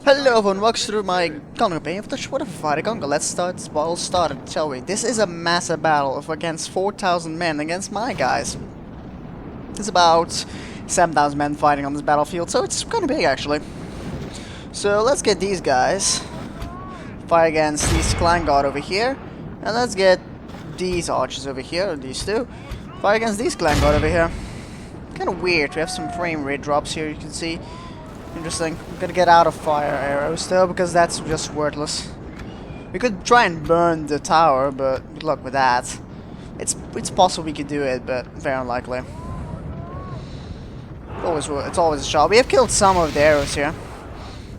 Hello everyone, welcome to my Gondor campaign of the Short Fighter Gondor. Let's start this battle started, shall we? This is a massive battle of against 4,000 men against my guys. There's about 7,000 men fighting on this battlefield, so it's kind of big actually. So let's get these guys fight against these Clan Guard over here, and let's get these archers over here, or these two, fight against these Clan Guard over here. Kind of weird. We have some frame rate drops here. You can see. Interesting. I'm gonna get out of fire arrows though, because that's just worthless. We could try and burn the tower, but good luck with that. It's possible we could do it, but very unlikely. It's always a shot. We have killed some of the arrows here.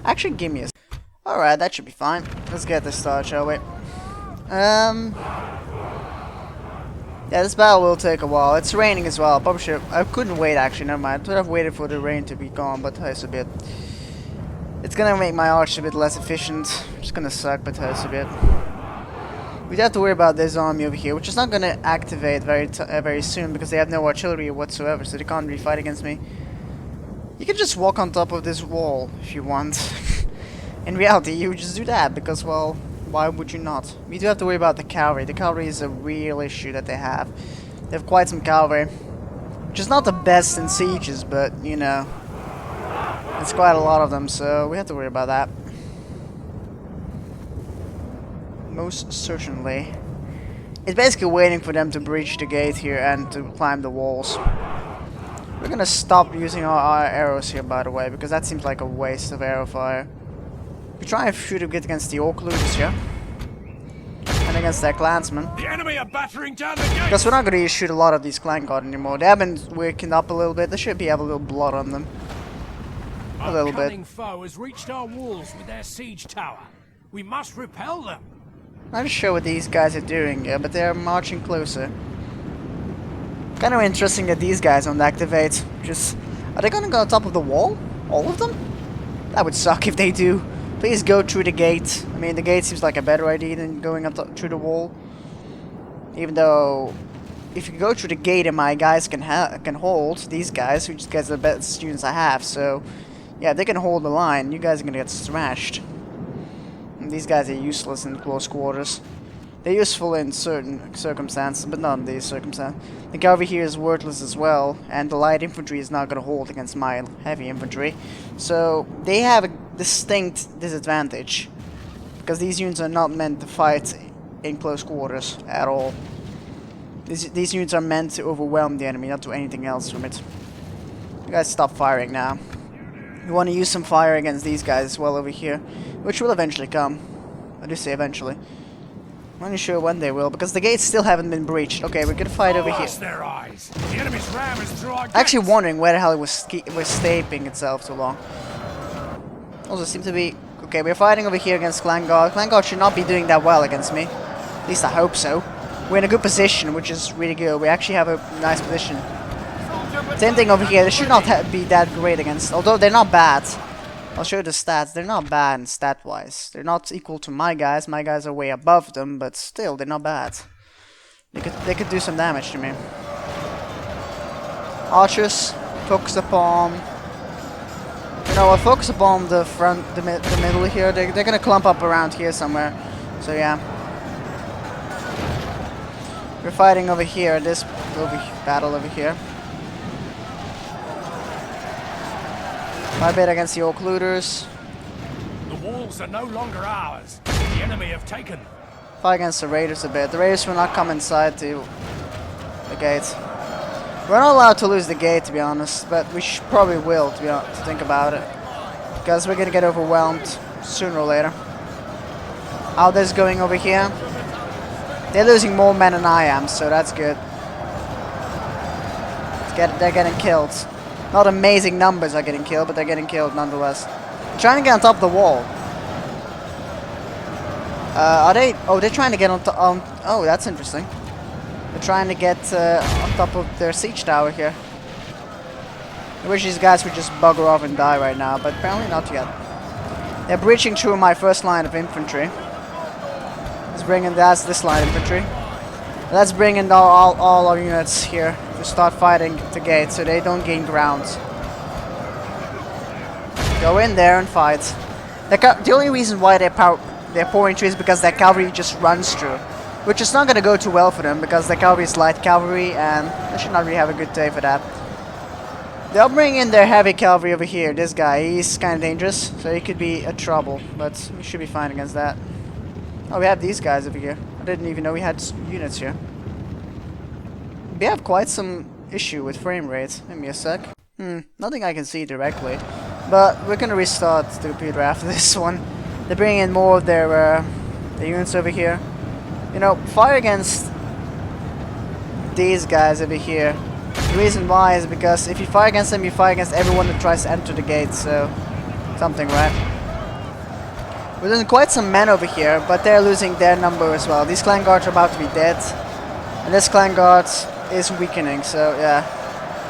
Actually, give me a. Alright, that should be fine. Let's get this started, shall we? Yeah, this battle will take a while. It's raining as well. Probably should. I couldn't wait actually. Never mind. I would have waited for the rain to be gone, but it's a bit. It's gonna make my arch a bit less efficient. It's gonna suck, but it's a bit. We have to worry about this army over here, which is not gonna activate very soon because they have no artillery whatsoever, so they can't really fight against me. You can just walk on top of this wall if you want. In reality, you would just do that because, well, why would you not? We do have to worry about the cavalry. The cavalry is a real issue that they have. They have quite some cavalry, which is not the best in sieges, but you know, it's quite a lot of them, so we have to worry about that. Most certainly. It's basically waiting for them to breach the gate here and to climb the walls. We're gonna stop using our arrows here, by the way, because that seems like a waste of arrow fire. We try and shoot a bit against the orc looters here, and against their clansmen. The enemy are battering down the gate. Because we're not going to shoot a lot of these clan guard anymore. They have been waking up a little bit. They should have a little blood on them. A little bit. Our cunning foe has reached our walls with their siege tower. We must repel them. Not just sure what these guys are doing here, but they're marching closer. Kind of interesting that these guys don't activate. Are they going to go on top of the wall? All of them? That would suck if they do. Please go through the gate. I mean, the gate seems like a better idea than going up through the wall. Even though, if you go through the gate and my guys can hold these guys, which guys are the best students I have, so yeah, if they can hold the line, you guys are gonna get smashed. And these guys are useless in close quarters. They're useful in certain circumstances, but not in these circumstances. The cavalry here is worthless as well, and the light infantry is not gonna hold against my heavy infantry. So they have a distinct disadvantage, because these units are not meant to fight in close quarters at all. These units are meant to overwhelm the enemy, not do anything else from it. You guys stop firing now. You want to use some fire against these guys as well over here, which will eventually come. I do say eventually. I'm not sure when they will, because the gates still haven't been breached. Okay, we're gonna fight over here. Their eyes. The enemy's ram is through our gates. Actually wondering where the hell it was staping itself so long. Also seem to be... Okay, we're fighting over here against Clan Guard. Clan Guard should not be doing that well against me. At least I hope so. We're in a good position, which is really good. We actually have a nice position. Same thing over here. They should not be that great against... Although they're not bad. I'll show you the stats. They're not bad in stat-wise. They're not equal to my guys. My guys are way above them, but still, they're not bad. They could do some damage to me. Archers, focus upon... You know what, focus upon the front, the middle here. They're gonna clump up around here somewhere. So yeah. We're fighting over here, this battle over here. Fight a bit against the orc looters. The walls are no longer ours. The enemy have taken. Fight against the raiders a bit. The raiders will not come inside the gate. We're not allowed to lose the gate, to be honest, but we probably will, to think about it, because we're gonna get overwhelmed sooner or later. How this going over here? They're losing more men than I am, so that's good. They're getting killed. Not amazing numbers are getting killed, but they're getting killed nonetheless. I'm trying to get on top of the wall. Are they? Oh, they're trying to get on top. Oh, that's interesting. They're trying to get on top of their siege tower here. I wish these guys would just bugger off and die right now, but apparently not yet. They're breaching through my first line of infantry. Let's bring in this line of infantry. Let's bring in all our units here to start fighting the gate so they don't gain ground. Go in there and fight. The only reason why they're pouring through is because their cavalry just runs through, which is not going to go too well for them because their cavalry is light cavalry and they should not really have a good day for that. They'll bring in their heavy cavalry over here. This guy, he's kind of dangerous, so he could be a trouble, but we should be fine against that. Oh, we have these guys over here. I didn't even know we had units here. We have quite some issue with frame rates. Give me a sec. Nothing I can see directly, but we're gonna restart the computer after this one. They're bringing in more of their units over here. You know, fire against these guys over here. The reason why is because if you fire against them, you fire against everyone that tries to enter the gate, so something, right? We're losing quite some men over here, but they're losing their number as well. These clan guards are about to be dead, and this clan guard is weakening, so yeah.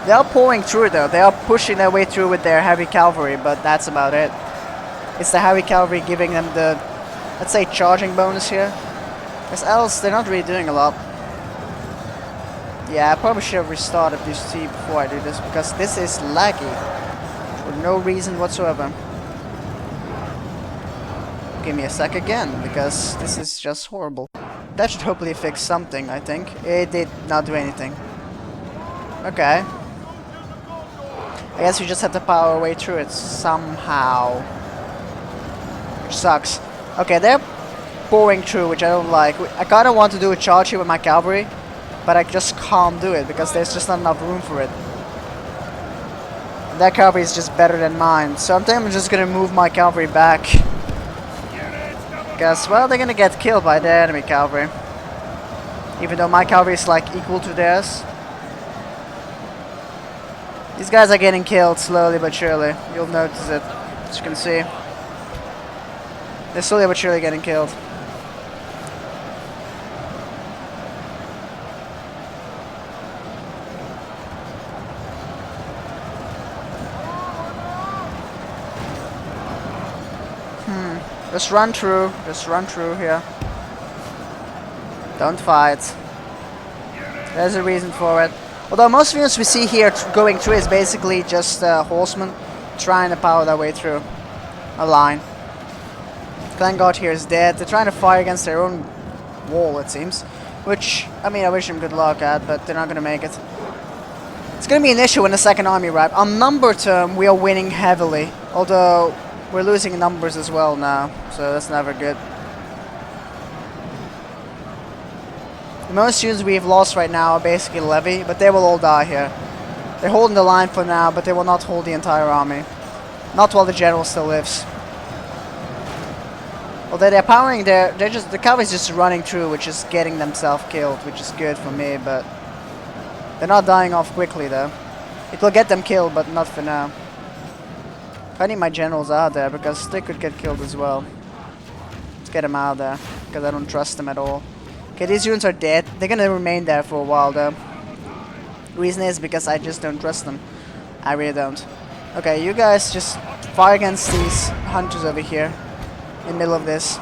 They are pouring through though, they are pushing their way through with their heavy cavalry, but that's about it. It's the heavy cavalry giving them the, let's say, charging bonus here. Because else, they're not really doing a lot. Yeah, I probably should have restarted this T before I do this, because this is laggy. For no reason whatsoever. Give me a sec again, because this is just horrible. That should hopefully fix something, I think. It did not do anything. Okay. I guess we just have to power our way through it somehow. Which sucks. Okay, they're pouring through, which I don't like. I kinda want to do a charge here with my cavalry, but I just can't do it because there's just not enough room for it. And that cavalry is just better than mine, so I think I'm just gonna move my cavalry back. Because, well, they're gonna get killed by the enemy cavalry. Even though my cavalry is like equal to theirs. These guys are getting killed slowly but surely. You'll notice it, as you can see. They're slowly but surely getting killed. Just run through here. Don't fight. There's a reason for it. Although most units we see here going through is basically just horsemen trying to power their way through a line. Clan Guard here is dead. They're trying to fire against their own wall, it seems. Which, I mean, I wish them good luck at, but they're not going to make it. It's going to be an issue in the second army, right? On number term, we are winning heavily. Although, we're losing numbers as well now, so that's never good. The most units we've lost right now are basically Levy, but they will all die here. They're holding the line for now, but they will not hold the entire army. Not while the general still lives. Although they're powering the cavalry's just running through, which is getting themselves killed, which is good for me, but they're not dying off quickly though. It will get them killed, but not for now. I need my generals out there because they could get killed as well. Let's get them out there because I don't trust them at all. Okay, these units are dead. They're gonna remain there for a while though. The reason is because I just don't trust them. I really don't. Okay, you guys just fire against these hunters over here in the middle of this.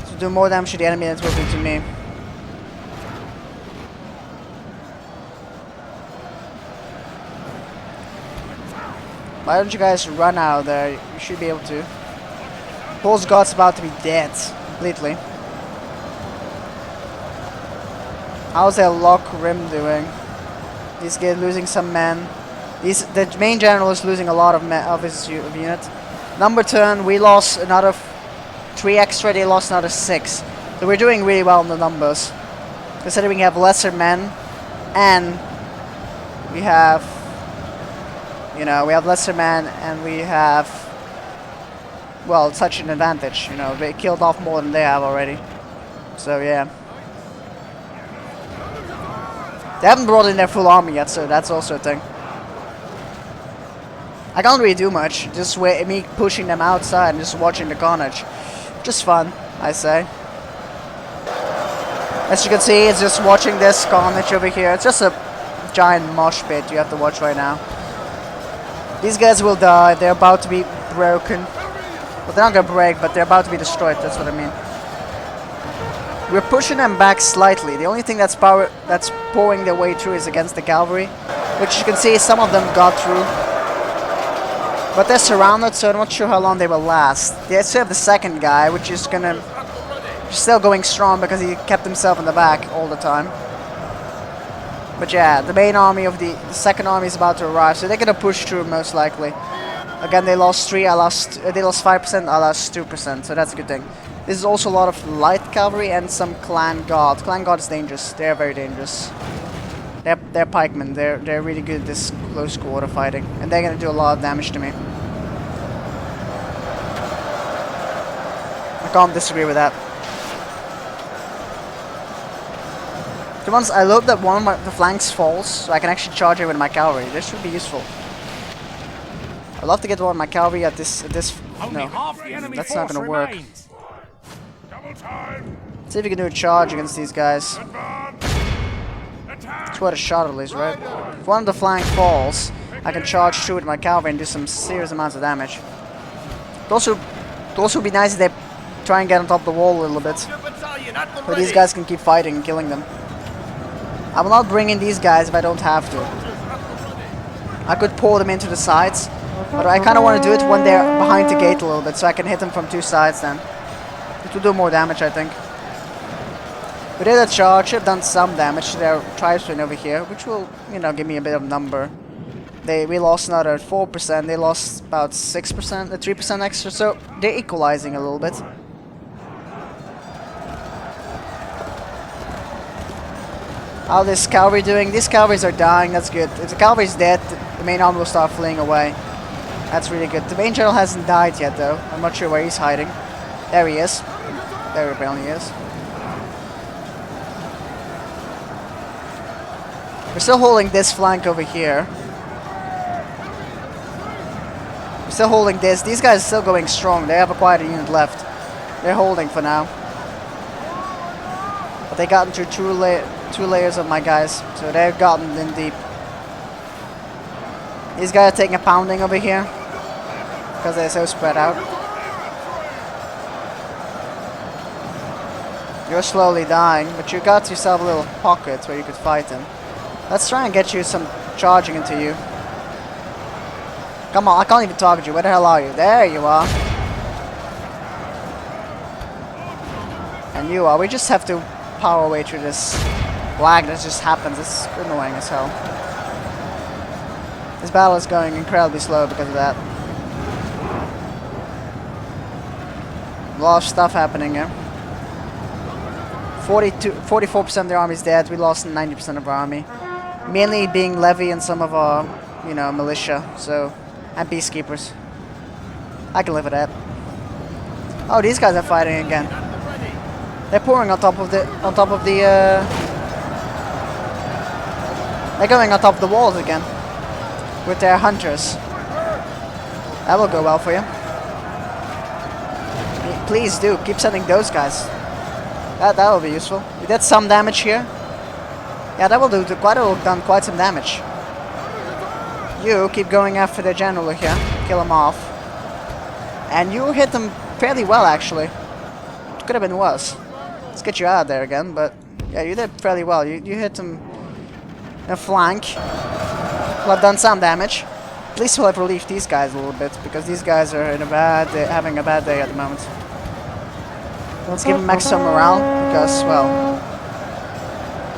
So do more damage to the enemy than it will do to me. Why don't you guys run out there? You should be able to. Paul's God's about to be dead completely. How's their lock rim doing? These guys losing some men. The main general is losing a lot of his unit. Number turn, we lost another 3 extra. They lost another 6. So we're doing really well in the numbers. Considering we have lesser men, and we have. You know, we have lesser men and we have, well, such an advantage, you know, they killed off more than they have already. So, yeah. They haven't brought in their full army yet, so that's also a thing. I can't really do much, just me pushing them outside and just watching the carnage. Just fun, I say. As you can see, it's just watching this carnage over here. It's just a giant mosh pit you have to watch right now. These guys will die. They're about to be broken. Well, they're not gonna break, but they're about to be destroyed. That's what I mean. We're pushing them back slightly. The only thing that's pouring their way through is against the cavalry, which you can see some of them got through. But they're surrounded, so I'm not sure how long they will last. They still have the second guy, which is gonna... still going strong because he kept himself in the back all the time. But yeah, the main army of the second army is about to arrive, so they're gonna push through most likely. Again, they lost 3, they lost 5%, I lost 2%, so that's a good thing. This is also a lot of light cavalry and some clan guard. Clan guard is dangerous, they're very dangerous. They're pikemen, they're really good at this close quarter fighting, and they're gonna do a lot of damage to me. I can't disagree with that. To be honest, I hope that one of the flanks falls, so I can actually charge it with my cavalry. This should be useful. I'd love to get one of my cavalry at this no, that's not gonna work. See if you can do a charge against these guys. It's worth a shot at least, right? If one of the flank falls, I can charge through with my cavalry and do some serious amounts of damage. It'd also be nice if they try and get on top of the wall a little bit, so these guys can keep fighting and killing them. I will not bring in these guys if I don't have to. I could pour them into the sides, but I kind of want to do it when they're behind the gate a little bit, so I can hit them from 2 sides then. It will do more damage, I think. We did a charge, I've done some damage to their tribesmen over here, which will, you know, give me a bit of number. We lost another 4%, they lost about 6%, 3% extra, so they're equalizing a little bit. How this cavalry doing? These cavalries are dying, that's good. If the cavalry's dead, the main army will start fleeing away. That's really good. The main general hasn't died yet though. I'm not sure where he's hiding. There he is. There apparently he is. We're still holding this flank over here. We're still holding this. These guys are still going strong. They have quite a unit left. They're holding for now. But they got into 2 layers of my guys, so they've gotten in deep. These guys are taking a pounding over here because they're so spread out. You're slowly dying, but you got yourself a little pocket where you could fight them. Let's try and get you some charging into you. Come on, I can't even target you. Where the hell are you? There you are. And you are. We just have to power our way through this lag that just happens. It's annoying as hell. This battle is going incredibly slow because of that. A lot of stuff happening here. 44% of the army is dead. We lost 90% of our army. Mainly being levy and some of our, you know, militia, so, and peacekeepers. I can live with that. Oh, these guys are fighting again. They're pouring on top of the, they're going on top of the walls again with their hunters. That will go well for you. Please do keep sending those guys. That will be useful. We did some damage here. Yeah, that will do quite some damage. You keep going after the general here, kill him off, and you hit them fairly well actually. It could have been worse. Let's get you out of there again, but yeah, you did fairly well. You hit them in a flank. Well, I've done some damage. At least we'll have relieved these guys a little bit because these guys are in having a bad day at the moment. Let's give them extra morale because, well,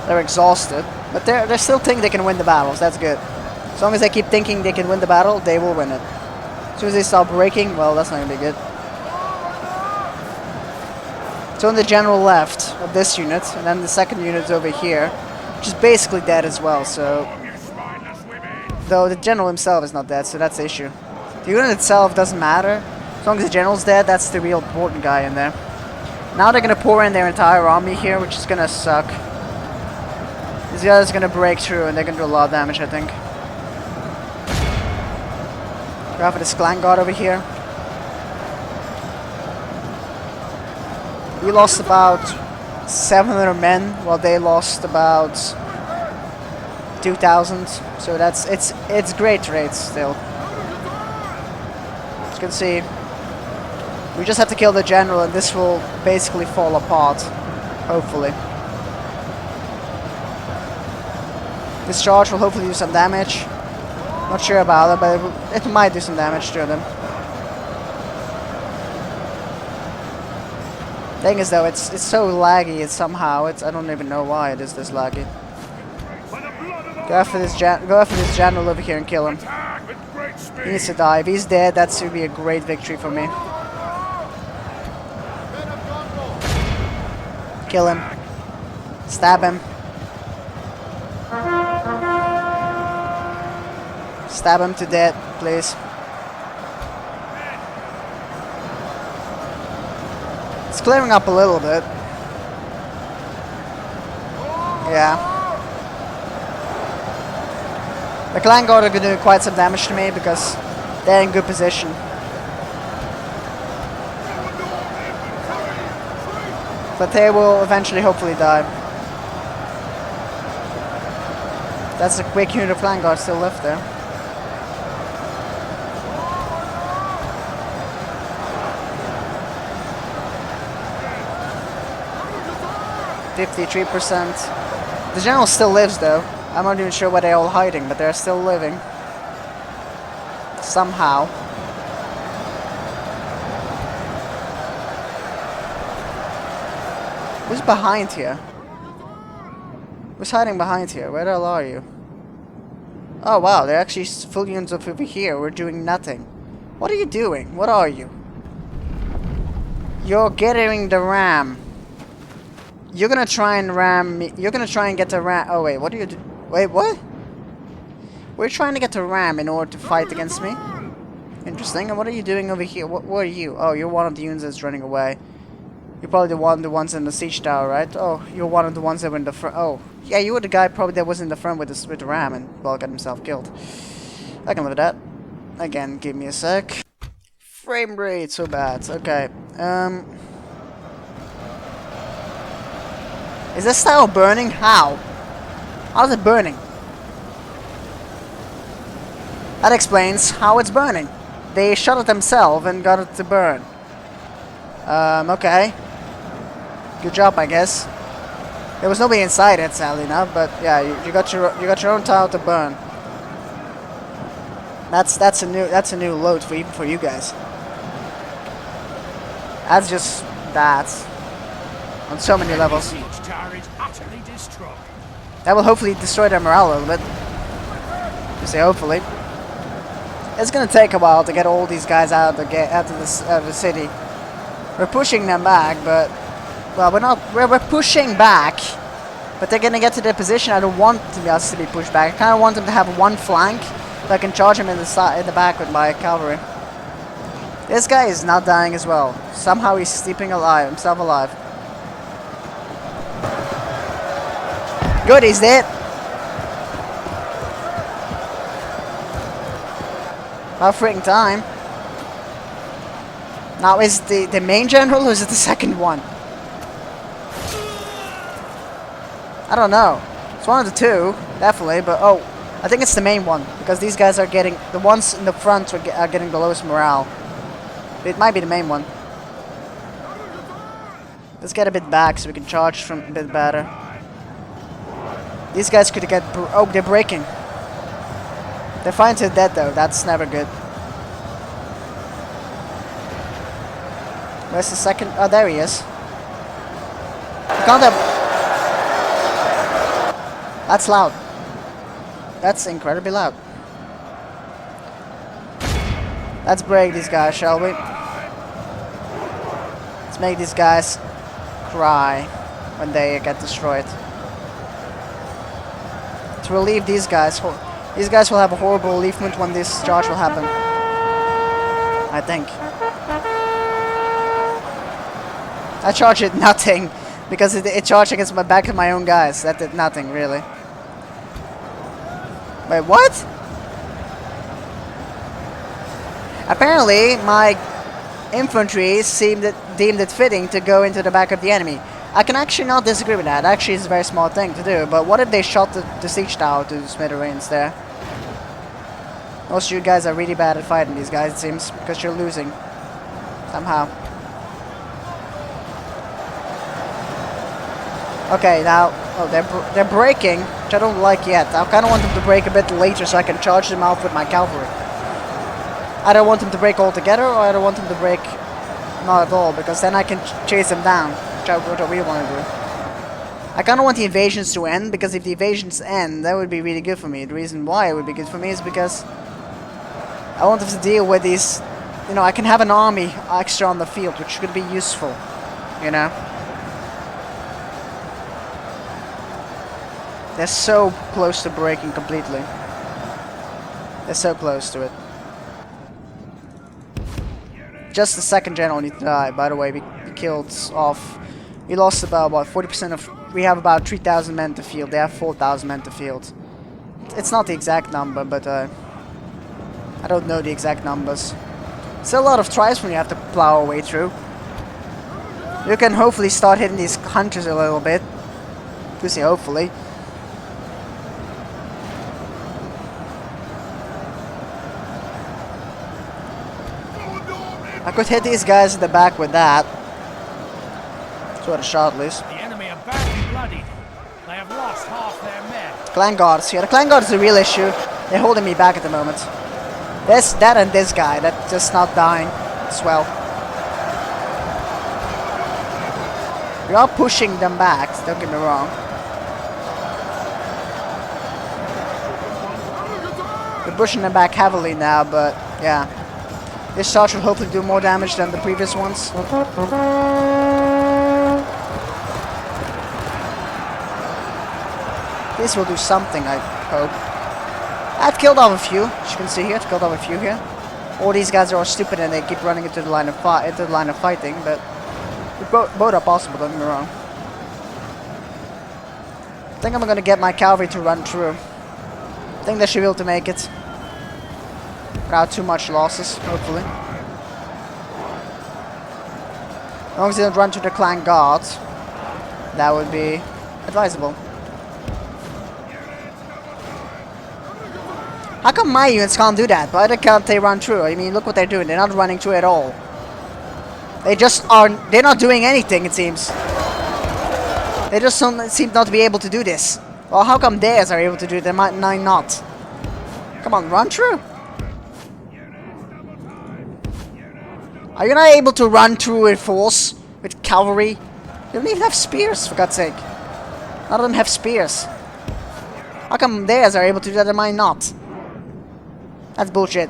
they're exhausted, but they still think they can win the battles. That's good. As long as they keep thinking they can win the battle, they will win it. As soon as they start breaking, well, that's not gonna be good. So on the general left of this unit, and then the second unit's over here, which is basically dead as well. So, though the general himself is not dead, so that's the issue. The unit itself doesn't matter. As long as the general's dead, that's the real important guy in there. Now they're gonna pour in their entire army here, which is gonna suck. These guys are gonna break through and they're gonna do a lot of damage, I think. Grab for this clan guard over here. We lost about 700 men, while they lost about 2,000. So it's great rates still. As you can see, we just have to kill the general and this will basically fall apart, hopefully. This charge will hopefully do some damage. Not sure about it, but it might do some damage to them. Thing is though, it's so laggy. It's somehow I don't even know why it is this laggy. Go after this general over here and kill him. He needs to die. If he's dead, that should be a great victory for me. Kill him. Stab him. Stab him to death, please. It's clearing up a little bit. Yeah. The Clan Guard are going to do quite some damage to me because they're in good position. But they will eventually hopefully die. That's a quick unit of Clan Guard still left there. 53%. The general still lives though. I'm not even sure where they're all hiding, but they're still living. Somehow. Who's behind here? Who's hiding behind here? Where the hell are you? Oh wow, they're actually full units of over here. We're doing nothing. What are you doing? What are you? You're getting the ram. You're gonna try and ram me. You're gonna try and get the ram. Oh wait, what are you do? Wait, what? We're trying to get the ram in order to fight against me. Interesting. And what are you doing over here? What are you? Oh, you're one of the units that's running away. You're probably the ones in the siege tower, right? Oh, you're one of the ones that were in the front. Oh, yeah, you were the guy probably that was in the front with the ram and well got himself killed. I can live with that. Again, give me a sec. Frame rate so bad. Okay. Is this tower burning? How? How's it burning? That explains how it's burning. They shot it themselves and got it to burn. Okay. Good job, I guess. There was nobody inside it, sadly enough, but yeah, you got your own tower to burn. That's a new load for even for you guys. That's just that. On so many levels. That will hopefully destroy their morale a little bit. You say hopefully. It's gonna take a while to get all these guys out of the city. We're pushing them back, but well, we're not. We're pushing back, but they're gonna get to their position. I don't want us to be pushed back. I kind of want them to have one flank, so I can charge him in the back with my cavalry. This guy is not dying as well. Somehow he's keeping himself alive. Good, he's dead. About freaking time. Now is the main general or is it the second one? I don't know. It's one of the two, definitely, but oh, I think it's the main one because these guys are getting, the ones in the front are getting the lowest morale. It might be the main one. Let's get a bit back so we can charge from a bit better. These guys could get... Oh, they're breaking. They're fine to dead though. That's never good. Where's the second? Oh, there he is. You can't have... That's loud. That's incredibly loud. Let's break these guys, shall we? Let's make these guys cry when they get destroyed. To relieve these guys will have a horrible relievement when this charge will happen. I think. I charged it nothing because it charged against my back of my own guys. That did nothing really. Wait, what? Apparently, my infantry deemed it fitting to go into the back of the enemy. I can actually not disagree with that. Actually, it's a very smart thing to do. But what if they shot the siege tower to the smithereens there? Most of you guys are really bad at fighting these guys, it seems, because you're losing. Somehow. Okay, now, oh, they're breaking, which I don't like yet. I kind of want them to break a bit later so I can charge them off with my cavalry. I don't want them to break altogether, or I don't want them to break not at all, because then I can chase them down, which I really want to do. I kind of want the invasions to end, because if the invasions end, that would be really good for me. The reason why it would be good for me is because I want them to deal with these, you know, I can have an army extra on the field, which could be useful, you know. They're so close to breaking completely. They're so close to it. Just the second general need to die. By the way, we killed off. We lost about what 40% of. We have about 3,000 men to field. They have 4,000 men to field. It's not the exact number, but I don't know the exact numbers. Still a lot of tribes when you have to plow our way through. You can hopefully start hitting these hunters a little bit. We'll see, hopefully. I could hit these guys in the back with that. Sort of shot at least. The enemy are badly bloodied. They have lost half their men. Clan guards. Yeah, the clan guards is a real issue. They're holding me back at the moment. There's that and this guy that's just not dying as well. We are pushing them back, don't get me wrong. We're pushing them back heavily now, but yeah. This charge will hopefully do more damage than the previous ones. This will do something, I hope. I've killed off a few, as you can see here. I've killed off a few here. All these guys are all stupid and they keep running into the line of fighting, but both are possible, don't get me wrong. I think I'm gonna get my cavalry to run through. I think they should be able to make it. Without too much losses, hopefully. As long as they don't run to the clan guards, that would be advisable. How come my units can't do that? Why can't they run through? I mean, look what they're doing. They're not running through at all. They just are. They're not doing anything, it seems. They just don't seem not to be able to do this. Well, how come theirs are able to do it? They might not. Come on, run through. Are you not able to run through a force with cavalry? You don't even have spears, for God's sake. None of them have spears. How come theirs are able to do that and mine not? That's bullshit.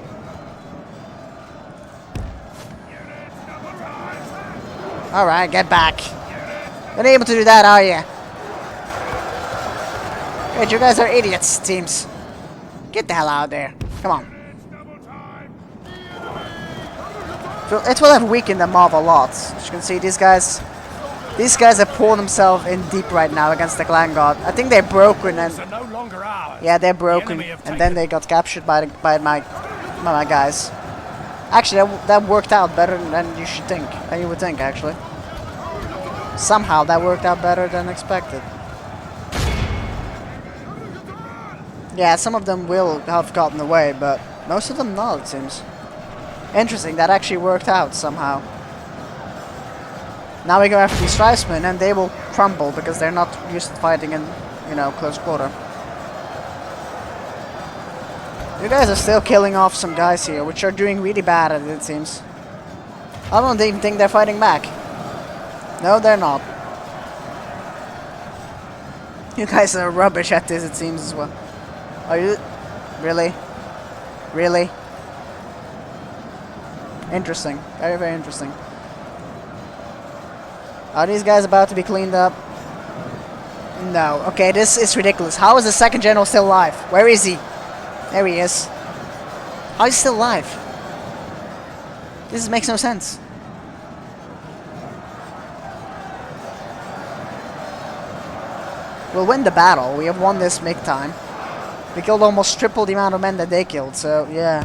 Alright, get back. You're not able to do that, are you? Good, you guys are idiots, it seems. Get the hell out of there. Come on. It will have weakened them off a lot. As you can see, these guys have poured themselves in deep right now against the clan guard. I think they're broken and yeah, they're broken, and then they got captured by my guys. Actually, that worked out better than you should think. Than you would think, actually. Somehow that worked out better than expected. Yeah, some of them will have gotten away, but most of them not, it seems. Interesting, that actually worked out somehow. Now we go after these tribesmen and they will crumble because they're not used to fighting in, you know, close quarter. You guys are still killing off some guys here, which are doing really bad at it, it seems. I don't even think they're fighting back. No, they're not. You guys are rubbish at this, it seems, as well. Are you? Really? Really? Interesting. Very, very interesting. Are these guys about to be cleaned up? No. Okay, this is ridiculous. How is the second general still alive? Where is he? There he is. How is he still alive? This makes no sense. We'll win the battle. We have won this big time. We killed almost triple the amount of men that they killed, so yeah.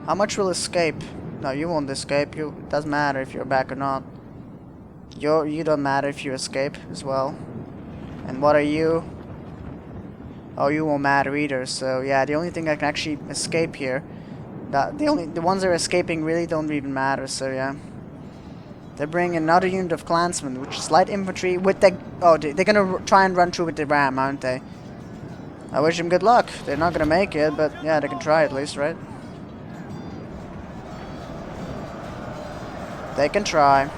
How much will escape? No, you won't escape. It doesn't matter if you're back or not. You don't matter if you escape as well. And what are you? Oh, you won't matter either. So yeah, the only thing I can actually escape here The ones that are escaping really don't even matter. So yeah, they're bringing another unit of clansmen, which is light infantry with the. Oh, they're gonna try and run through with the ram, aren't they? I wish them good luck. They're not gonna make it, but yeah, they can try at least, right? They can try.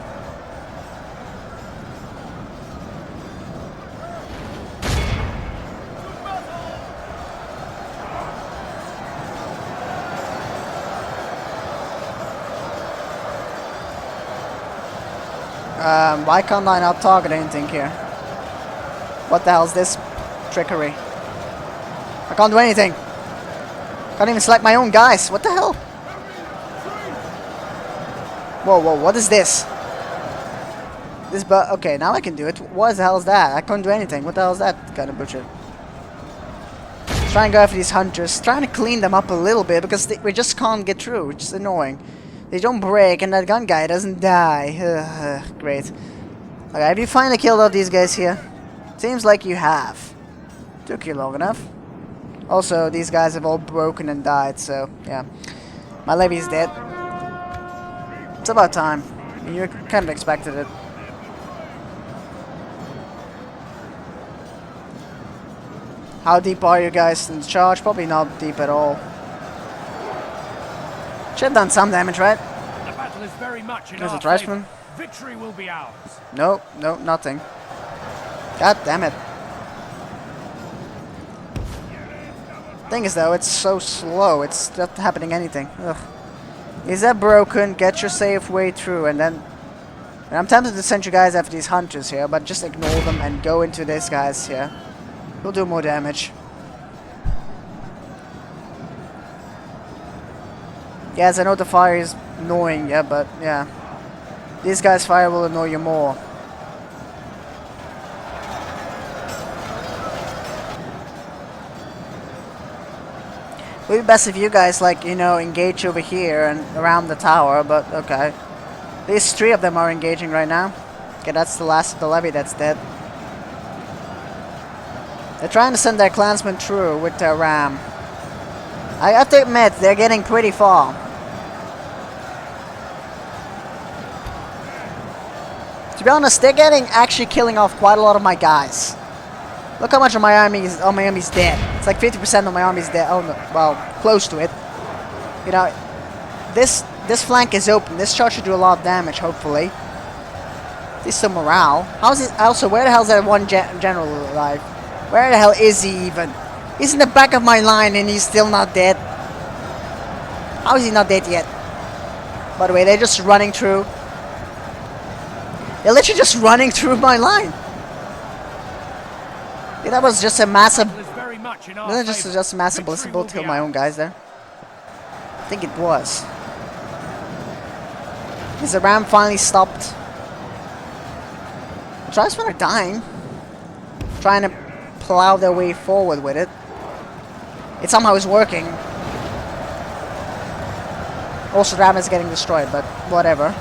Why can't I not target anything here? What the hell is this trickery? I can't do anything. Can't even select my own guys. What the hell? Whoa, whoa, what is this? Okay, now I can do it. What the hell is that? I couldn't do anything. What the hell is that kind of bullshit? Trying to go after these hunters. Trying to clean them up a little bit because we just can't get through, which is annoying. They don't break and that gun guy doesn't die. Great. Okay, have you finally killed all these guys here? Seems like you have. Took you long enough. Also, these guys have all broken and died, so yeah. My levy's dead. It's about time. You kind of expected it. How deep are you guys in the charge? Probably not deep at all. Should have done some damage, right? The battle is very much in There's a our tribesman. favor. Victory will be ours. Nope, nope, nothing. God damn it. Thing is though, it's so slow, it's not happening anything. Ugh. Is that broken? Get your safe way through and then... And I'm tempted to send you guys after these hunters here, but just ignore them and go into this guys here. We'll do more damage. Yes, I know the fire is annoying, yeah, but yeah. These guys' fire will annoy you more. It would be best if you guys, like, you know, engage over here and around the tower, but okay. These three of them are engaging right now. Okay, that's the last of the levy that's dead. They're trying to send their clansmen through with their ram. I have to admit, they're getting pretty far. To be honest, they're actually killing off quite a lot of my guys. Look how much of my army's dead. It's like 50% of my army's dead. Oh no, well, close to it. You know, this flank is open. This charge should do a lot of damage, hopefully. At least some morale. How's it? Also, where the hell is that one general alive? Where the hell is he even? He's in the back of my line and he's still not dead. How is he not dead yet? By the way, they're just running through. They're literally just running through my line. Yeah, that was just a massive... just a massive ballistic bolt to kill my own guys there. I think it was. Is the ram finally stopped? The tribesmen are dying. Trying to plow their way forward with it. It somehow is working. Also, the ram is getting destroyed, but whatever.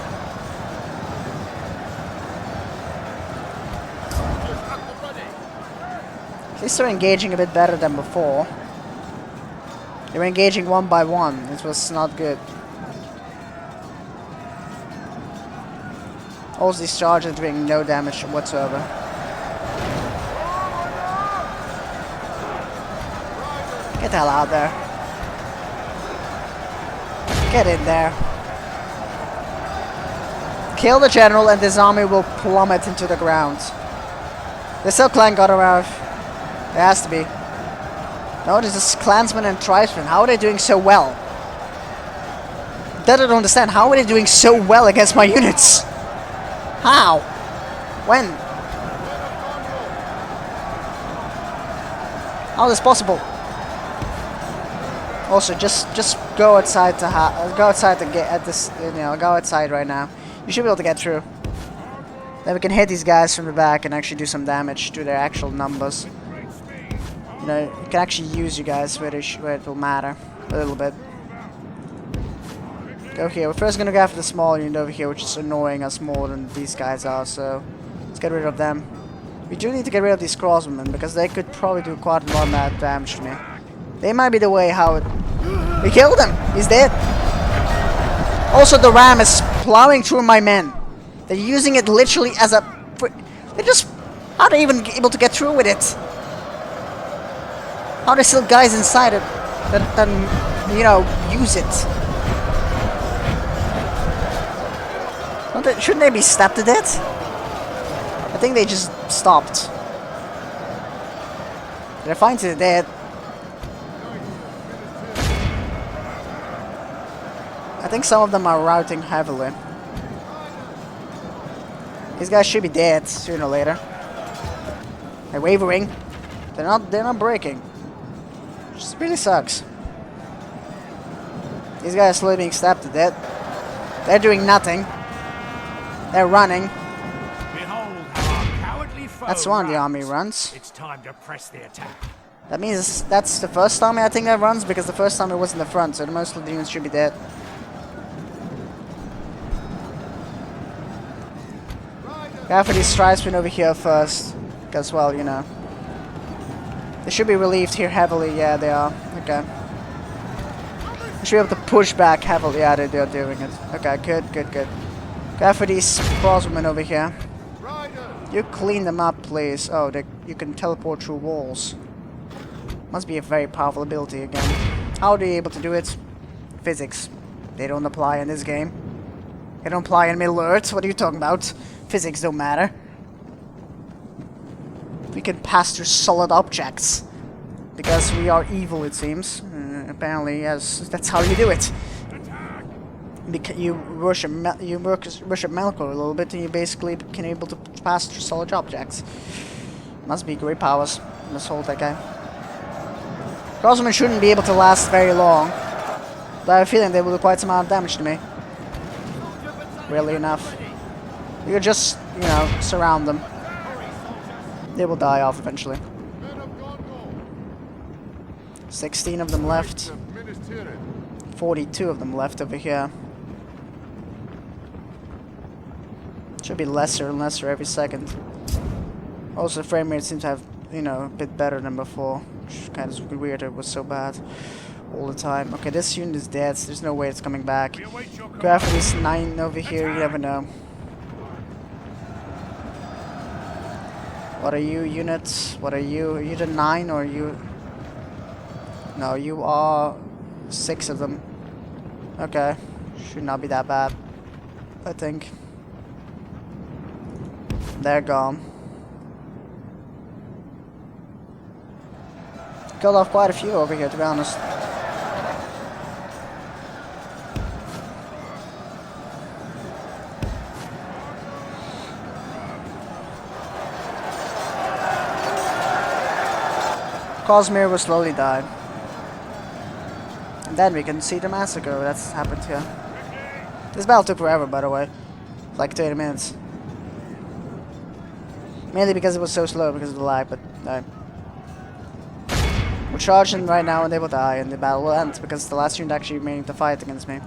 At least they're engaging a bit better than before. They were engaging one by one. It was not good. Also, these charges are doing no damage whatsoever. Get the hell out there. Get in there. Kill the general and this army will plummet into the ground. There's still clan got around. There has to be. No, this is clansmen and tribesmen. How are they doing so well? That I don't understand. How are they doing so well against my units? How? When? How is this possible? Also, just go outside to get at this. You know, go outside right now. You should be able to get through. Then we can hit these guys from the back and actually do some damage to their actual numbers. You know, you can actually use you guys where it will matter a little bit. Go here. We're first gonna go after the small unit over here, which is annoying us more than these guys are. So let's get rid of them. We do need to get rid of these crossbowmen because they could probably do quite a lot of damage to me. They might be the way how it We killed him. He's dead. Also, the ram is plowing through my men. They're using it literally as a... They just... How are they even able to get through with it? How are there still guys inside it that you know, use it? Shouldn't they be stabbed to death? I think they just stopped. They're fine to dead. I think some of them are routing heavily. These guys should be dead sooner or later. They're wavering. They're not breaking. Which really sucks. These guys are slowly being stabbed to death. They're doing nothing. They're running. Behold how our cowardly foe That's one of the runs. army runs. It's time to press the attack. That means that's the first army I think that runs, because the first army was in the front, so the most of the units should be dead. Go for these tribesmen over here first, because, well, you know, they should be relieved here heavily. Yeah, they are. Okay. They should be able to push back heavily. Yeah, they're doing it. Okay, good. Go for these crosswomen over here. You clean them up, please. Oh, you can teleport through walls. Must be a very powerful ability again. How are they able to do it? Physics. They don't apply in this game. They don't apply in Middle Earth. What are you talking about? Physics don't matter. We can pass through solid objects. Because we are evil, it seems. Apparently, yes, that's how you do it. Because you worship Melkor a little bit, and you basically can able to pass through solid objects. Must be great powers. Let's hold that guy. Crossmen shouldn't be able to last very long, but I have a feeling they will do quite some amount of damage to me. Really enough. You could just, you know, surround them. They will die off eventually. 16 of them left. 42 of them left over here. Should be lesser and lesser every second. Also, the frame rate seems to have, you know, a bit better than before. Which kind of weird, it was so bad all the time. Okay, this unit is dead, so there's no way it's coming back. Go after these 9 over here, you never know. What are you, units? What are you? Are you the 9 or are you... No, you are 6 of them. Okay, should not be that bad, I think. They're gone. Killed off quite a few over here, to be honest. Cosmere will slowly die. And then we can see the massacre that's happened here. This battle took forever, by the way. Like 30 minutes. Mainly because it was so slow because of the lag, but no. We're charging right now and they will die and the battle will end because the last unit actually made the fight against me.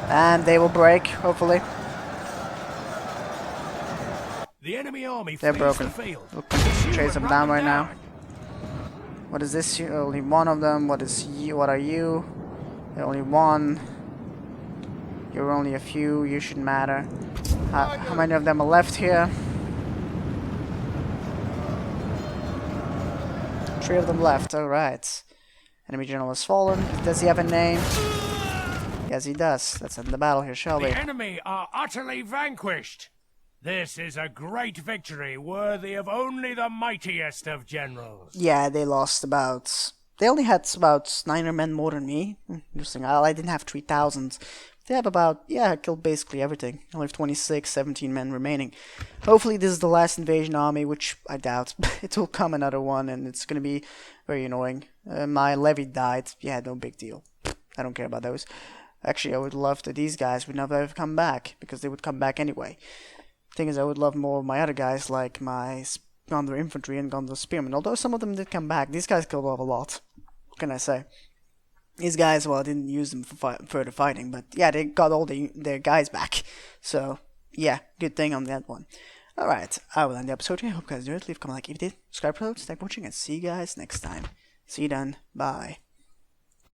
And they will break, hopefully. The enemy army They're flees broken. the field. We'll chase them down right now. What is this? Only one of them. What is you? What are you? They're only one. You're only a few. You shouldn't matter. How many of them are left here? 3 of them left. Alright. Enemy general has fallen. Does he have a name? Yes, he does. Let's end the battle here, shall we? The enemy are utterly vanquished. This is a great victory worthy of only the mightiest of generals. Yeah, they lost about... They only had about 900 men more than me. Interesting. I didn't have 3,000. They have about... Yeah, I killed basically everything. I only have 26, 17 men remaining. Hopefully this is the last invasion army, which I doubt. It will come another one, and it's going to be very annoying. My levy died. Yeah, no big deal. I don't care about those. Actually, I would love that these guys would never have come back, because they would come back anyway. Thing is, I would love more of my other guys, like my Gondor infantry and Gondor spearmen. Although some of them did come back, these guys killed off a lot. What can I say? These guys, well, I didn't use them for further fighting, but yeah, they got all their guys back. So yeah, good thing on that one. Alright, I will end the episode here. Hope you guys enjoyed. Leave a comment like if you did. Subscribe for those. Thanks for watching and see you guys next time. See you then. Bye.